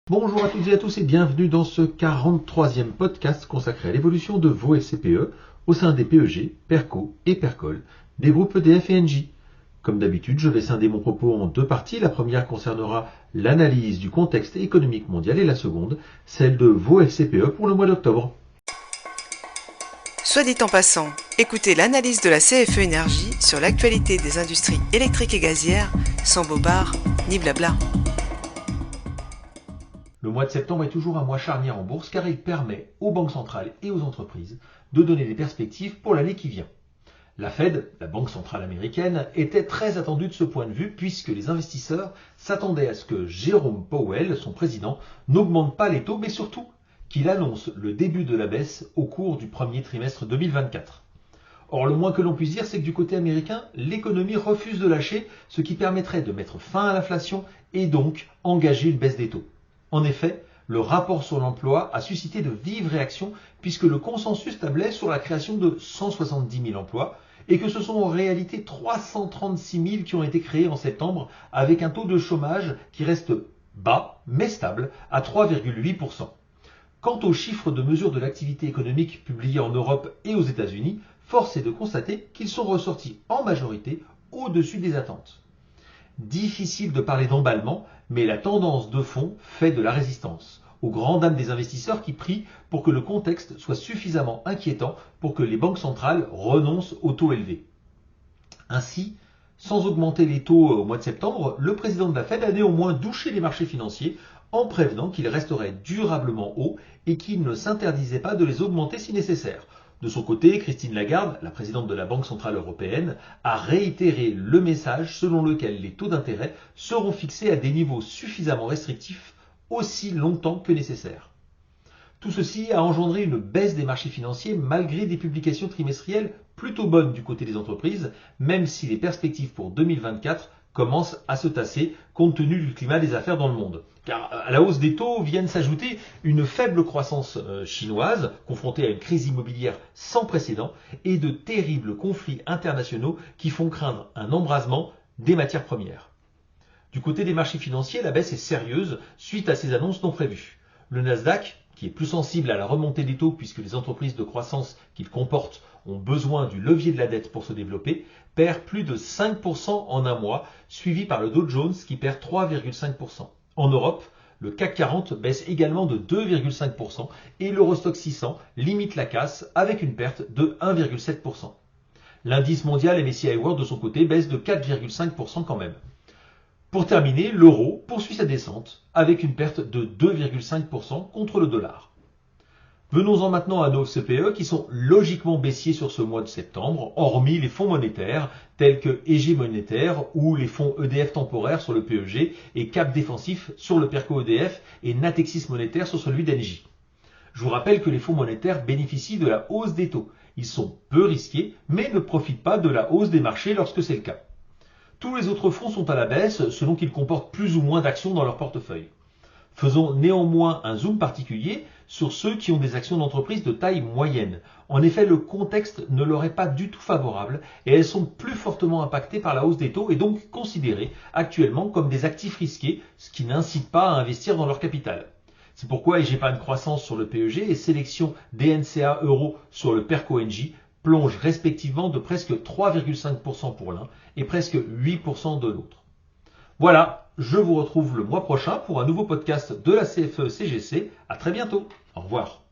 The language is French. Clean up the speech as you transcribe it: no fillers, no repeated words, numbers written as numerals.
Bonjour à toutes et à tous et bienvenue dans ce 43e podcast consacré à l'évolution de vos FCPE au sein des PEG, PERCO et PERCOL, des groupes EDF et Engie. Comme d'habitude, je vais scinder mon propos en deux parties. La première concernera l'analyse du contexte économique mondial et la seconde, celle de vos FCPE pour le mois d'octobre. Soit dit en passant, écoutez l'analyse de la CFE Énergie sur l'actualité des industries électriques et gazières, sans bobards ni blabla. Le mois de septembre est toujours un mois charnière en bourse car il permet aux banques centrales et aux entreprises de donner des perspectives pour l'année qui vient. La Fed, la banque centrale américaine, était très attendue de ce point de vue puisque les investisseurs s'attendaient à ce que Jérôme Powell, son président, n'augmente pas les taux mais surtout qu'il annonce le début de la baisse au cours du premier trimestre 2024. Or, le moins que l'on puisse dire, c'est que du côté américain, l'économie refuse de lâcher, ce qui permettrait de mettre fin à l'inflation et donc engager une baisse des taux. En effet, le rapport sur l'emploi a suscité de vives réactions puisque le consensus tablait sur la création de 170 000 emplois et que ce sont en réalité 336 000 qui ont été créés en septembre avec un taux de chômage qui reste bas mais stable à 3,8%. Quant aux chiffres de mesure de l'activité économique publiés en Europe et aux États-Unis, force est de constater qu'ils sont ressortis en majorité au-dessus des attentes. Difficile de parler d'emballement, mais la tendance de fond fait de la résistance, aux grandes dames des investisseurs qui prient pour que le contexte soit suffisamment inquiétant pour que les banques centrales renoncent aux taux élevés. Ainsi, sans augmenter les taux au mois de septembre, le président de la Fed a néanmoins douché les marchés financiers en prévenant qu'ils resteraient durablement hauts et qu'il ne s'interdisait pas de les augmenter si nécessaire. De son côté, Christine Lagarde, la présidente de la Banque centrale européenne, a réitéré le message selon lequel les taux d'intérêt seront fixés à des niveaux suffisamment restrictifs aussi longtemps que nécessaire. Tout ceci a engendré une baisse des marchés financiers malgré des publications trimestrielles plutôt bonnes du côté des entreprises, même si les perspectives pour 2024 commencent à se tasser compte tenu du climat des affaires dans le monde. Car à la hausse des taux viennent s'ajouter une faible croissance chinoise, confrontée à une crise immobilière sans précédent, et de terribles conflits internationaux qui font craindre un embrasement des matières premières. Du côté des marchés financiers, la baisse est sérieuse suite à ces annonces non prévues. Le Nasdaq, qui est plus sensible à la remontée des taux puisque les entreprises de croissance qu'il comporte ont besoin du levier de la dette pour se développer, perd plus de 5% en un mois, suivi par le Dow Jones qui perd 3,5%. En Europe, le CAC 40 baisse également de 2,5% et l'Eurostoxx 600 limite la casse avec une perte de 1,7%. L'indice mondial MSCI World de son côté baisse de 4,5% quand même. Pour terminer, l'euro poursuit sa descente avec une perte de 2,5% contre le dollar. Venons-en maintenant à nos FCPE qui sont logiquement baissiers sur ce mois de septembre, hormis les fonds monétaires tels que EG monétaire ou les fonds EDF temporaires sur le PEG et Cap défensif sur le PERCO EDF et Natixis monétaire sur celui d'Engie. Je vous rappelle que les fonds monétaires bénéficient de la hausse des taux. Ils sont peu risqués mais ne profitent pas de la hausse des marchés lorsque c'est le cas. Tous les autres fonds sont à la baisse selon qu'ils comportent plus ou moins d'actions dans leur portefeuille. Faisons néanmoins un zoom particulier sur ceux qui ont des actions d'entreprise de taille moyenne. En effet, le contexte ne leur est pas du tout favorable et elles sont plus fortement impactées par la hausse des taux et donc considérées actuellement comme des actifs risqués, ce qui n'incite pas à investir dans leur capital. C'est pourquoi EGPAN Croissance sur le PEG et Sélection DNCA Euro sur le PERCO Engie plongent respectivement de presque 3,5% pour l'un et presque 8% de l'autre. Voilà, je vous retrouve le mois prochain pour un nouveau podcast de la CFE CGC. À très bientôt. Au revoir.